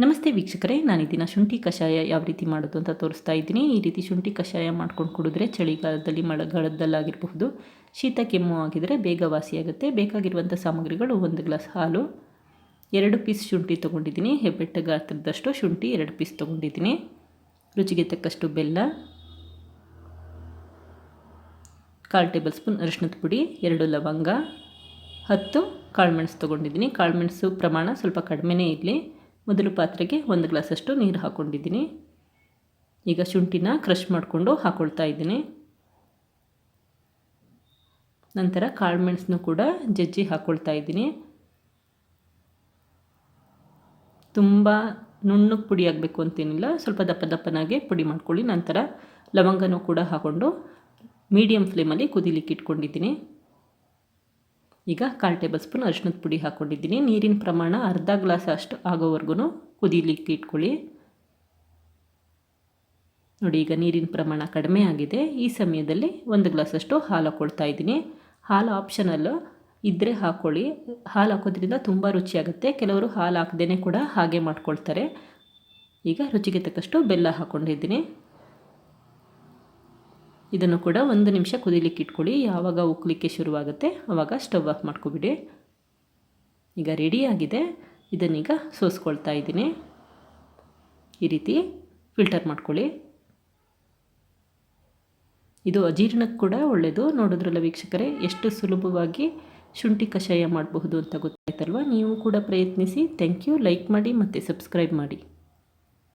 ನಮಸ್ತೆ ವೀಕ್ಷಕರೇ, ನಾನು ಈ ದಿನ ಶುಂಠಿ ಕಷಾಯ ಯಾವ ರೀತಿ ಮಾಡೋದು ಅಂತ ತೋರಿಸ್ತಾ ಇದ್ದೀನಿ. ಈ ರೀತಿ ಶುಂಠಿ ಕಷಾಯ ಮಾಡ್ಕೊಂಡು ಕುಡಿದ್ರೆ ಚಳಿಗಾಲದಲ್ಲಿ ಮಳೆಗಾಲದಲ್ಲಾಗಿರಬಹುದು ಶೀತ ಕೆಮ್ಮು ಆಗಿದರೆ ಬೇಗ ವಾಸಿಯಾಗುತ್ತೆ. ಬೇಕಾಗಿರುವಂಥ ಸಾಮಗ್ರಿಗಳು: 1 ಗ್ಲಾಸ್ ಹಾಲು, 2 ಪೀಸ್ ಶುಂಠಿ ತೊಗೊಂಡಿದ್ದೀನಿ, ಹೆಬ್ಬೆಟ್ಟ ಗಾತ್ರದಷ್ಟು ಶುಂಠಿ 2 ಪೀಸ್ ತೊಗೊಂಡಿದ್ದೀನಿ, ರುಚಿಗೆ ತಕ್ಕಷ್ಟು ಬೆಲ್ಲ, 1/4 ಟೇಬಲ್ ಸ್ಪೂನ್ ಅರಿಶಿಣದ ಪುಡಿ, 2 ಲವಂಗ, 10 ಕಾಳುಮೆಣಸು ತೊಗೊಂಡಿದ್ದೀನಿ. ಕಾಳುಮೆಣಸು ಪ್ರಮಾಣ ಸ್ವಲ್ಪ ಕಡಿಮೆನೇ ಇರಲಿ. ಮೊದಲು ಪಾತ್ರೆಗೆ 1 ಗ್ಲಾಸಷ್ಟು ನೀರು ಹಾಕ್ಕೊಂಡಿದ್ದೀನಿ. ಈಗ ಶುಂಠಿನ ಕ್ರಷ್ ಮಾಡಿಕೊಂಡು ಹಾಕ್ಕೊಳ್ತಾ ಇದ್ದೀನಿ. ನಂತರ ಕಾಳುಮೆಣಸನ್ನು ಕೂಡ ಜಜ್ಜಿ ಹಾಕ್ಕೊಳ್ತಾ ಇದ್ದೀನಿ. ತುಂಬ ನುಣ್ಣಗೆ ಪುಡಿ ಆಗಬೇಕು ಅಂತೇನಿಲ್ಲ, ಸ್ವಲ್ಪ ದಪ್ಪ ದಪ್ಪನಾಗೆ ಪುಡಿ ಮಾಡ್ಕೊಳ್ಳಿ. ನಂತರ ಲವಂಗನೂ ಕೂಡ ಹಾಕ್ಕೊಂಡು ಮೀಡಿಯಮ್ ಫ್ಲೇಮಲ್ಲಿ ಕುದಿಲಿಕ್ಕೆ ಇಟ್ಕೊಂಡಿದ್ದೀನಿ. ಈಗ 1/4 ಟೇಬಲ್ ಸ್ಪೂನ್ ಅರಿಶಿಣದ ಪುಡಿ ಹಾಕ್ಕೊಂಡಿದ್ದೀನಿ. ನೀರಿನ ಪ್ರಮಾಣ ಅರ್ಧ ಗ್ಲಾಸ್ ಅಷ್ಟು ಆಗೋವರೆಗೂ ಕುದಿಲಿಕ್ಕೆ ಇಟ್ಕೊಳ್ಳಿ. ನೋಡಿ, ಈಗ ನೀರಿನ ಪ್ರಮಾಣ ಕಡಿಮೆ ಆಗಿದೆ. ಈ ಸಮಯದಲ್ಲಿ 1 ಗ್ಲಾಸಷ್ಟು ಹಾಲು ಹಾಕ್ಕೊಳ್ತಾ ಇದ್ದೀನಿ. ಹಾಲು ಆಪ್ಷನಲ್ಲು ಇದ್ದರೆ ಹಾಕ್ಕೊಳ್ಳಿ. ಹಾಲು ಹಾಕೋದ್ರಿಂದ ತುಂಬ ರುಚಿಯಾಗುತ್ತೆ. ಕೆಲವರು ಹಾಲು ಹಾಕದೇ ಕೂಡ ಹಾಗೆ ಮಾಡ್ಕೊಳ್ತಾರೆ. ಈಗ ರುಚಿಗೆ ತಕ್ಕಷ್ಟು ಬೆಲ್ಲ ಹಾಕ್ಕೊಂಡಿದ್ದೀನಿ. ಇದನ್ನು ಕೂಡ 1 ನಿಮಿಷ ಕುದಿಲಿಕ್ಕೆ ಇಟ್ಕೊಳ್ಳಿ. ಯಾವಾಗ ಉಕ್ಕಲಿಕ್ಕೆ ಶುರುವಾಗುತ್ತೆ ಆವಾಗ ಸ್ಟವ್ ಆಫ್ ಮಾಡ್ಕೊಬಿಡಿ. ಈಗ ರೆಡಿಯಾಗಿದೆ. ಇದನ್ನೀಗ ಸೋಸ್ಕೊಳ್ತಾ ಇದ್ದೀನಿ. ಈ ರೀತಿ ಫಿಲ್ಟರ್ ಮಾಡ್ಕೊಳ್ಳಿ. ಇದು ಅಜೀರ್ಣಕ್ಕೆ ಕೂಡ ಒಳ್ಳೆಯದು. ನೋಡಿದ್ರಲ್ಲ ವೀಕ್ಷಕರೇ, ಎಷ್ಟು ಸುಲಭವಾಗಿ ಶುಂಠಿ ಕಷಾಯ ಮಾಡಬಹುದು ಅಂತ ಗೊತ್ತಾಯ್ತಲ್ವ? ನೀವು ಕೂಡ ಪ್ರಯತ್ನಿಸಿ. Thank you. ಲೈಕ್ ಮಾಡಿ ಮತ್ತು ಸಬ್ಸ್ಕ್ರೈಬ್ ಮಾಡಿ.